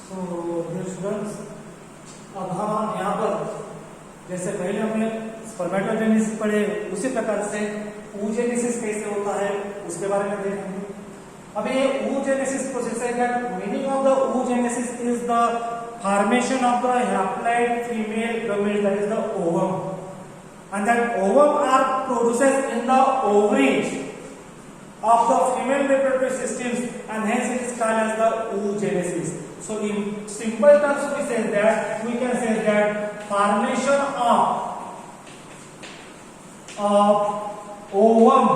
So dear students, अब हम यहाँ पर जैसे पहले हमने स्पर्मेटोजेनेसिस पढ़े उसी प्रकार से oogenesis कैसे होता है उसके बारे में देखेंगे। अब ये oogenesis प्रोसेस है that meaning of the oogenesis is the formation of the haploid female gamete, that is the ovum, and that ovum are produces in the ovaries of the female reproductive systems, and hence it is called as the oogenesis. So in simple terms we can say that formation of ovum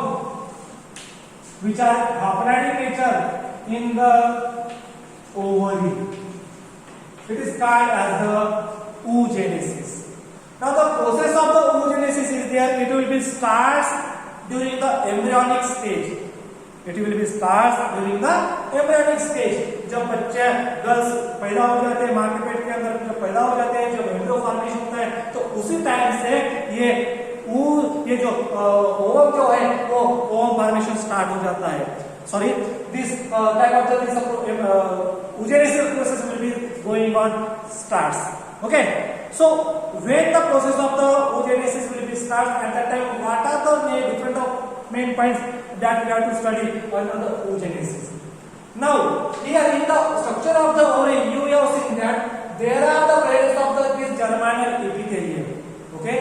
which are haploid in nature in the ovary, it is called as the oogenesis. Now the process of the oogenesis is there, it will be starts during the embryonic stage. It will be starts during the embryonic stage. जब बच्चे girls पैदा हो जाते हैं, माँ के पेट के अंदर जब पैदा हो जाते हैं, जब एम्ब्रियो फॉर्मेशन होता है, तो उसी टाइम से ये जो ओवम जो है वो ओवम फॉर्मेशन स्टार्ट हो जाता है. Sorry, this type of the oogenesis process will be going on starts. Okay, so when the process of the oogenesis will be starts, at that time what are the different main points that we have to study under the oogenesis. Now here in the structure of the ovary you have seen that there are the presence of this germinal epithelium. Okay,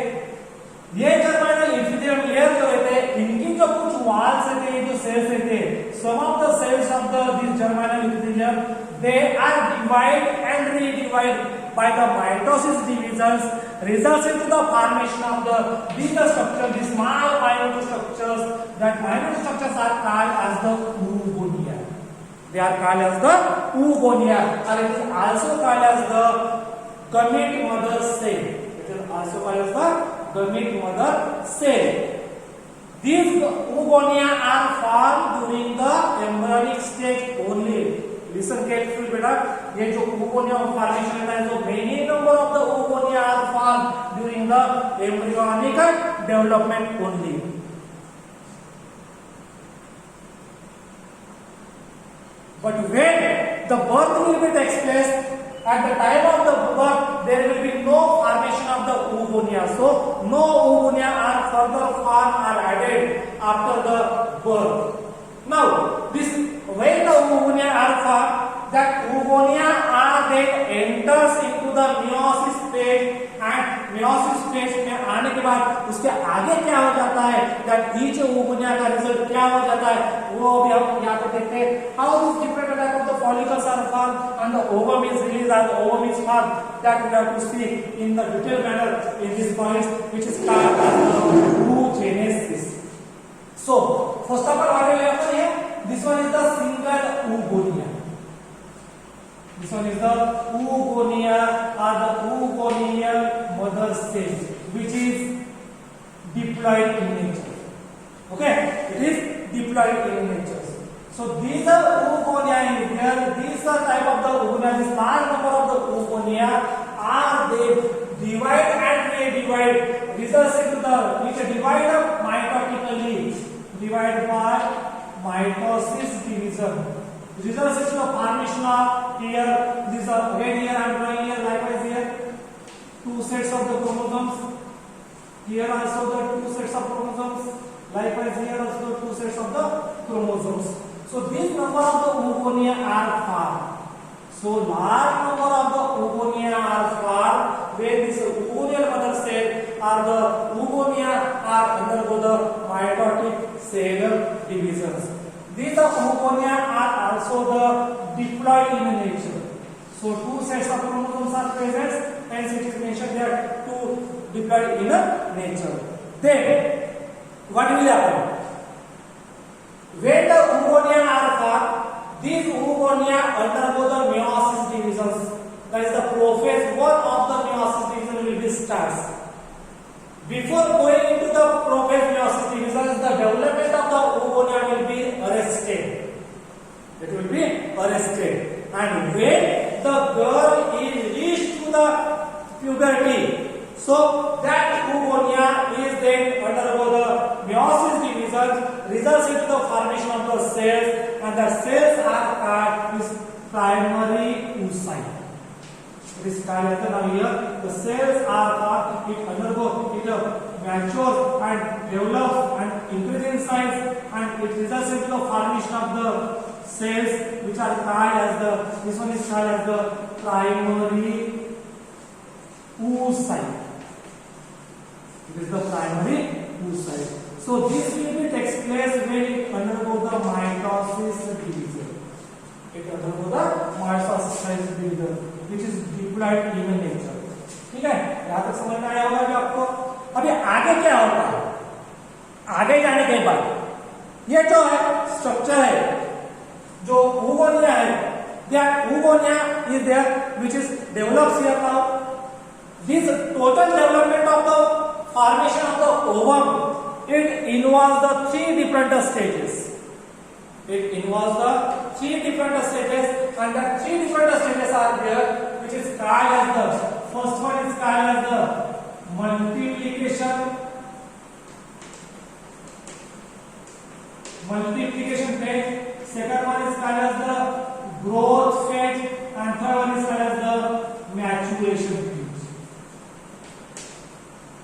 ये germinal epithelium layer जो रहते हैं इनकी जो कुछ walls रहते हैं, जो cells रहते हैं, some of the cells of this germinal epithelium they are divide and redivide by the mitosis divisions, results into the formation of these structures, these small minute structures. That minute structures are called as the oogonia. They are called as the oogonia, or it is also called as the gamete mother cell. It is also called as the gamete mother cell. These oogonia are formed during the embryonic stage only. Listen carefully, बेटा. ये जो oogonia formation है, so many number of the oogonia are formed during the embryonic development only. But when the birth will be takes place, at the time of the birth there will be no formation of the oogonia. So no oogonia are further formed or added after the birth. Now this when the oogonia are formed, that oogonia are then enters into the meiosis stage, and meiosis stage में आने के बाद उसके आगे क्या हो जाता है, that each oogonia का रिजल्ट क्या हो जाता है वो भी हम यहाँ पे देखते हैं. How this different type of the follicles are formed and the ovum is released and the ovum is formed, that we have to see in the detailed manner in this point, which is called as the oogenesis. So first of all what will happen here, this one is the single oogonia. This one is the oogonia or the oogonial mother cell, which is diploid in nature. Okay, it is diploid in nature. So these are oogonia in here. These are type of the oogonia. This large number of the oogonia are they divide and redivide, results into the which divide up mitotically, divide by mitosis division, results into the formation of here. These are again here I am drawing here likewise here two sets of the chromosomes. Here also the two sets of chromosomes. Likewise here also two sets of the chromosomes. So this number of the oogonia are formed. So large number of the oogonia are formed where this oogonial mother cell or the oogonia are undergo the mitotic cell divisions. These oogonia are also the diploid in nature. So two sets of chromosomes are present, hence it is mentioned that two diploid in nature. Then what will happen? When the oogonia are formed, these oogonia undergo the meiosis divisions. That is the prophase one of the meiosis division will be starts. Before going into the prophase meiosis divisions, the development of the oogonia will be arrested. It will be arrested. And when the girl is reached to the puberty, so that oogonia is then undergo the meiosis division, results into the formation of the cells, and the cells are called primary oocyte. It is called as the now here the cells are formed, it undergoes, it matures and develops and increases in size, and it results into the formation of the cells which are called as the, this one is called as the primary oocyte. It is the primary oocyte. So this will takes place when it undergoes the mitosis division. It undergoes the mitosis division, which is diploid in nature. ठीक है, यहाँ तक समझ में आया होगा कि आपको। अभी आगे क्या होगा, आगे जाने के बाद ये जो है स्ट्रक्चर है, जो oogonia है, that oogonia is there which is develops here now. This total development of the formation of the ovum, it involves the three different stages. It involves the three different stages, and the three different stages are there, which is called as the first one is called as the multiplication phase. Second one is called as the growth phase, and third one is called as the maturation phase.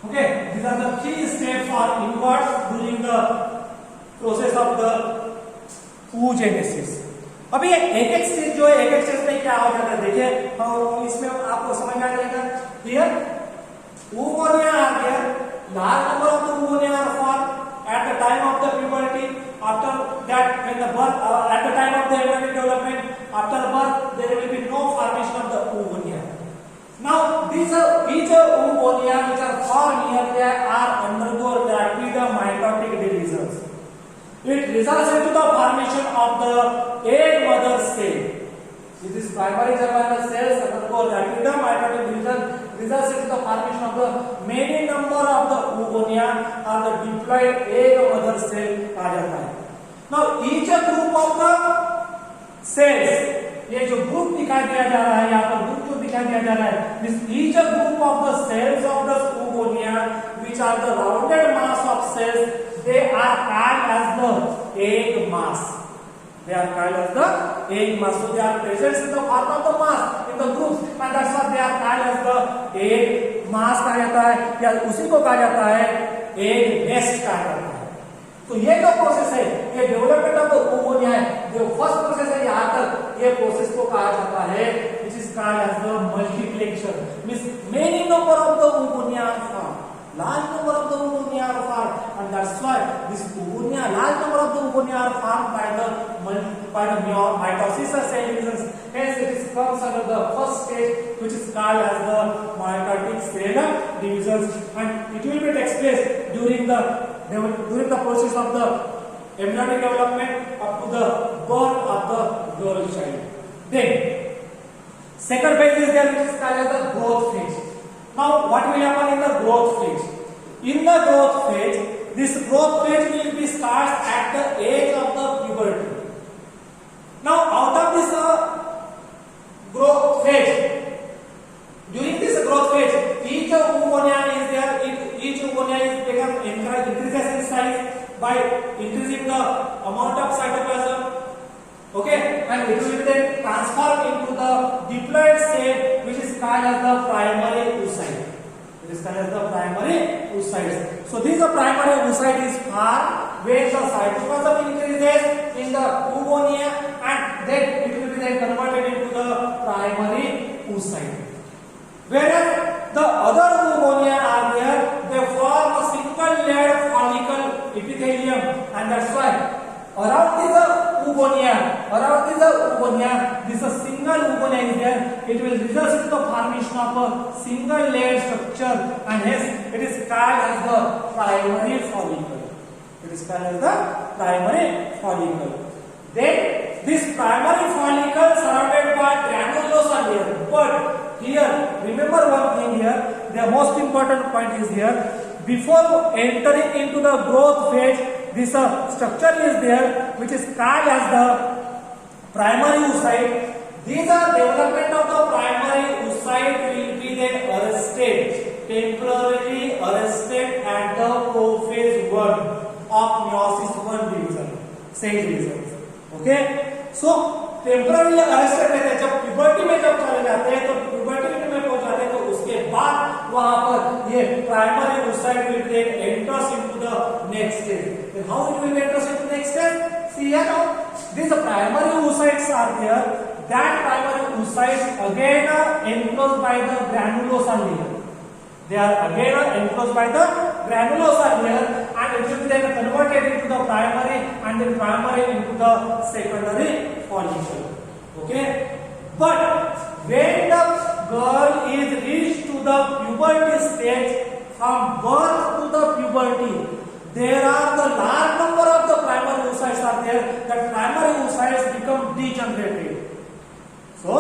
Okay, these are the three steps are involved during the process of the oogenesis. अभी एक एक stage जो है, एक एक stage में क्या हो जाता है देखिए, इसमें आपको समझ में आ जाएगा। Here oogonia are there, large number of the oogonia are formed at the time of the puberty. After that, when the birth, at the time of the embryonic development, after birth there will be no formation of the oogonia. Now these each oogonia which are formed here, they are undergo rapid mitotic divisions. It results into the formation of the egg mother cell. It is primary germinal cells undergo rapid mitotic division, results into the formation of the many number of the oogonia or the diploid egg mother cell आ जाता है. Now each group of the cells, ये जो group दिखाई दिया जा रहा है, यहाँ पर ग्रुप जो दिखाई दिया जा रहा है, this each group of the cells of the oogonia which are the rounded mass of cells, they are called as the egg mass. They are called as the egg mass. So they are present in the form of the mass in the groups, and that's why they are called as the egg mass कहा जाता है, या उसी को कहा जाता है egg nest कहा जाता है. तो ये जो प्रोसेस है, ये डेवलपमेंट ऑफ द oogonia है, जो फर्स्ट प्रोसेस है यहाँ तक, ये प्रोसेस को कहा जाता है which is called as the multiplication. Means many number of the oogonia are formed. Large number of the oogonia are formed, and that's why this oogonia, large number of the oogonia are formed by the mitosis cell divisions. Hence, it is comes under the first stage, which is called as the mitotic cell divisions, and it will be takes place during the process of the embryonic development up to the birth of the girl child. Then, second phase is there, which is called as the growth phase. Now, what will happen in the growth phase? In the growth phase, this growth phase will be starts at the age of the puberty. Now, out of this growth phase, during this growth phase, each oogonia is there. Each oogonia is increases in size by increasing the amount of cytoplasm. Okay, and it will then transform into the diploid cell, which is called as the primary oocyte. It is called as the primary oocyte. So this primary oocyte is formed where the cytoplasm increases in the oogonia, and then it will be then converted into the primary oocyte. Whereas the other oogonia are there, they form a single layered follicle epithelium, and that's why around this oogonia, this a single oogonia is there. It will result in the formation of a single layered structure, and hence it is called as the primary follicle. It is called as the primary follicle. Then this primary follicle surrounded by granules are there. But here, remember one thing here. The most important point is here. Before entering into the growth phase, this structure is there, which is called as the primary oocyte. These are development of the primary oocyte will be then arrested, temporarily arrested at the prophase 1 of meiosis 1 division, cell divisions. Okay, so temporarily arrested रहते हैं. जब puberty में जब चले जाते हैं तो puberty बाद वहां पर ये primary oocyte will get enters into the next stage. Then how it will enters into next stage? See here now, these primary oocytes are there. That primary oocytes again are enclosed by the granulosa layer. They are again enclosed by the granulosa layer, and it will be then converted into the primary and then primary into the secondary follicle. Okay, but when the girl is reached to the puberty stage, from birth to the puberty, there are the large number of the primary oocytes are there. That primary oocytes become degenerated. So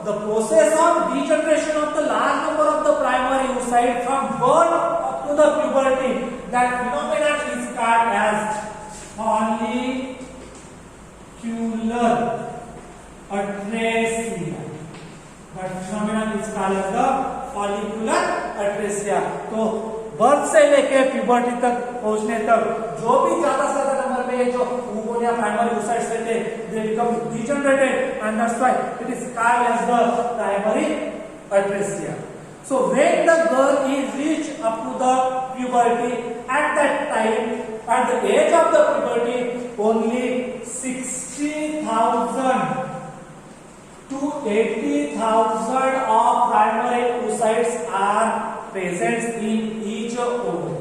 the process of degeneration of the large number of the primary oocytes from birth up to the puberty, that phenomenon is called as follicular atresia. That phenomenon is called as the follicular atresia. तो birth से लेके puberty तक पहुंचने तक जो भी ज्यादा से ज्यादा नंबर में जो oogonia प्राइमरी oocytes रहते they become degenerated, and that's why it is called as the primary atresia. So when the girl is reached up to the puberty, at that time, at the age of the puberty, only 60,000 to 80,000 of primary oocytes are present in each ovary.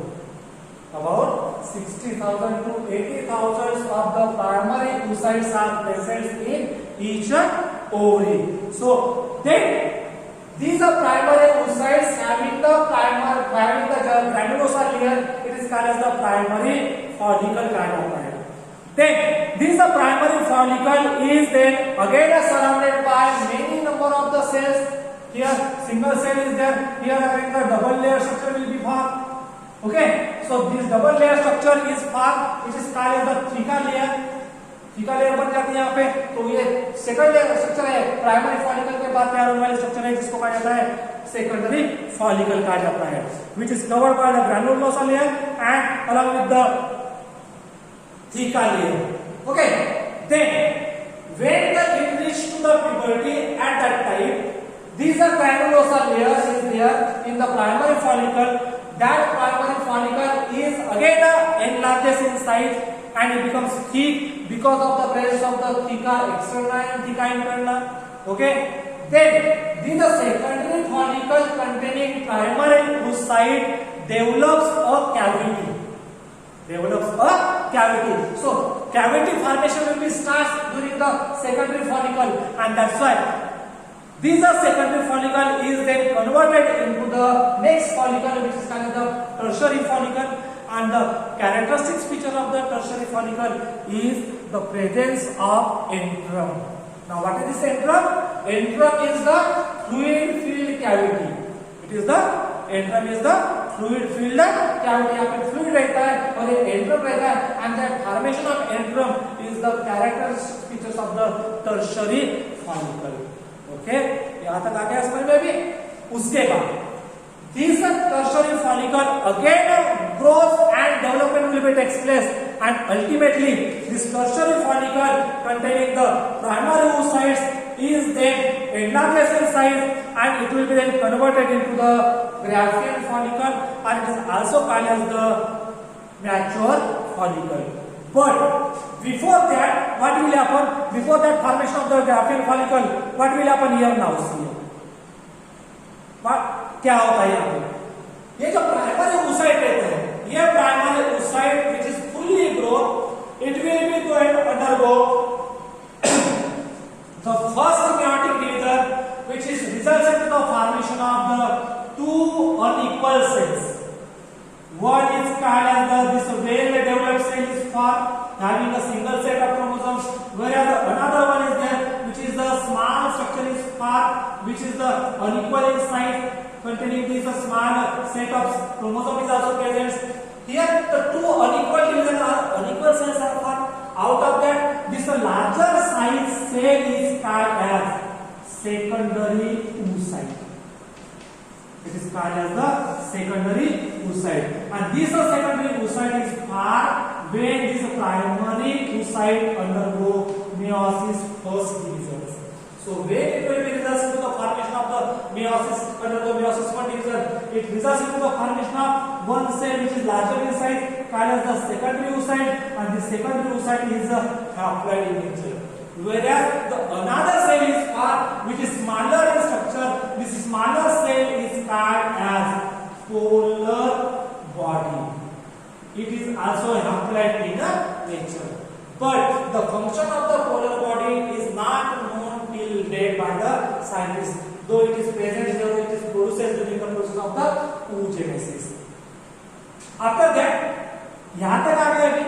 About 60,000 to 80,000 of the primary oocytes are present in each ovary. So then these are primary oocytes having the granulosa layer. It is called as the primary follicle kind. Then this the primary follicle is then again surrounded by many number of the cells. Here single cell is there. Here again the double layer structure will be formed. Okay, so this double layer structure is formed, which is called as the theca layer. Theca layer बन जाती है यहाँ पे. तो ये second layer structure है. Primary follicle के बाद तैयार होने वाले स्ट्रक्चर है जिसको कहा जाता है सेकेंडरी फॉलिकल कहा जाता है, which is covered by the granulosa layer and along with the theca layer. Okay, then when the it reaches to the puberty, at that time these are granulosa layer is there in the primary follicle. That primary follicle is again enlarges in size and it becomes thick because of the presence of the theca externa and theca interna. Okay, then the secondary follicle containing primary oocyte develops a cavity. So cavity formation will be starts during the secondary follicle, and that's why this secondary follicle is then converted into the next follicle, which is called the tertiary follicle. And the characteristic feature of the tertiary follicle is the presence of antrum. Now what is this antrum? Antrum is the fluid filled cavity. Antrum is the fluid filled cavity. यहाँ पे fluid रहता है और ये antrum रहता है, and the formation of antrum is the characteristic features of the tertiary follicle. Okay, यहाँ तक आ गया समझ में भी. उसके बाद this tertiary follicle again grows and development will be takes place, and ultimately this tertiary follicle containing the primary oocytes is then enlarged in size and it will be then converted into the Graafian follicle, and it is also called as the mature follicle. But before that, what will happen? Before that formation of the Graafian follicle, what will happen here now? See, क्या होता है यहाँ पे? ये जो primary oocyte रहता है, ये primary oocyte which is fully grown, it will be going to undergo the first meiotic division, which is results into the formation of the two unequal cells. One is called as this well-developed cell is formed having a single set of chromosomes, whereas another one is there, which is the small structure is formed, which is the unequal in size, containing this small set of chromosomes is also present. Here the two unequal divisions are unequal cells are formed. Out of that, this larger size cell is called as secondary oocyte. It is called as the secondary oocyte, and this secondary oocyte is formed when this primary oocyte undergo meiosis first divisions. So when it will be results to the formation formation of the meiosis, undergo meiosis one division. It results into the formation of one cell which is larger in size, called as the secondary oocyte, and the secondary oocyte is haploid in nature. Whereas the another cell is formed which is smaller in structure. This smaller cell is called as polar body. It is also haploid in nature. But the function of the polar body is not known till date by the scientists, though it is present here, it is processed during the process of the oogenesis. After that, यहाँ तक आ गया कि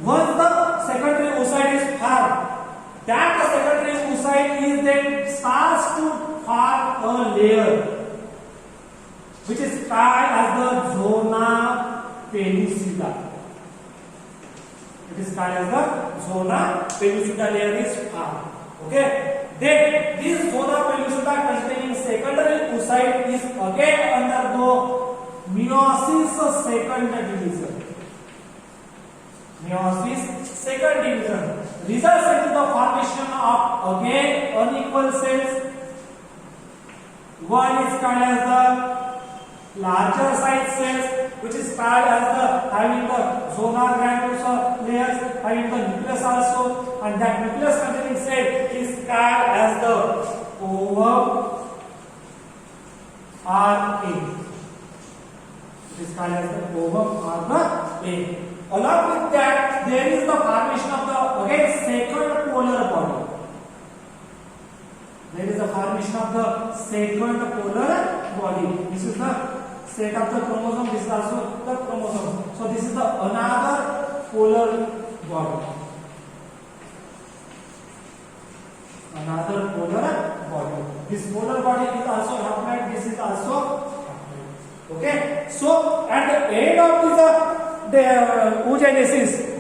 once the secondary oocyte is formed, that the secondary oocyte is then starts to form a layer which is called as the zona pellucida. It is called as the zona pellucida layer is formed. Okay. Then this zona pellucida containing secondary oocyte is again undergo meiosis second division. Meiosis second division results into the formation of again unequal cells. One is called as the larger size cells, which is called as the having the zona granulosa layers, having the nucleus also, and that nucleus containing cell is called as the ovum or egg. It is called as the ovum or the egg. Along with that, there is the formation of the again second polar body. There is a formation of the second polar body. This is the set of the chromosome. This is also the chromosome. So this is the another polar body. Another polar body. This polar body is also haploid. This is also haploid. Okay. So at the end of the oogenesis,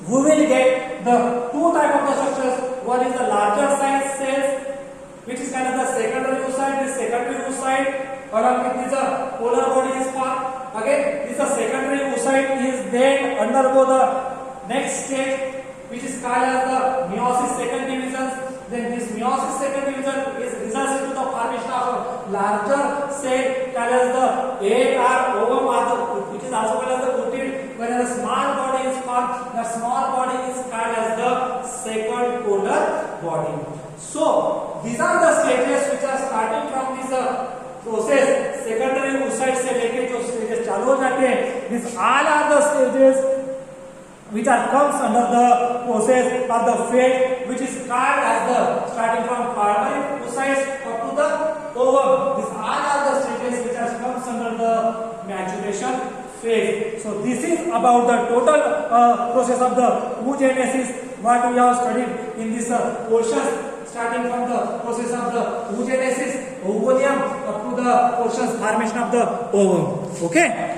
we will get the two type of the structures. One is the larger size cells, which is kind of the secondary oocyte. This secondary oocyte, along with this polar body is formed. Again, this secondary oocyte is then undergo the next stage, which is called as the meiosis second division. Then this meiosis second division is results into the formation of a larger cell called as the egg or ovum, or the, which is also called as the oocyte. When a small body is formed, the small body is called as the second polar body. So these are the stages which are starting from this process. Secondary oocyte से लेके जो stages चालू हो जाते हैं, these all are the stages which are comes under the process of the phase which is called as the starting from primary oocytes up to the ovum. These all are the stages which are comes under the maturation phase. So this is about the total process of the oogenesis what we have studied in this portion, starting from the process of the oogenesis, oogonium, up to the portions formation of the ovum. Okay.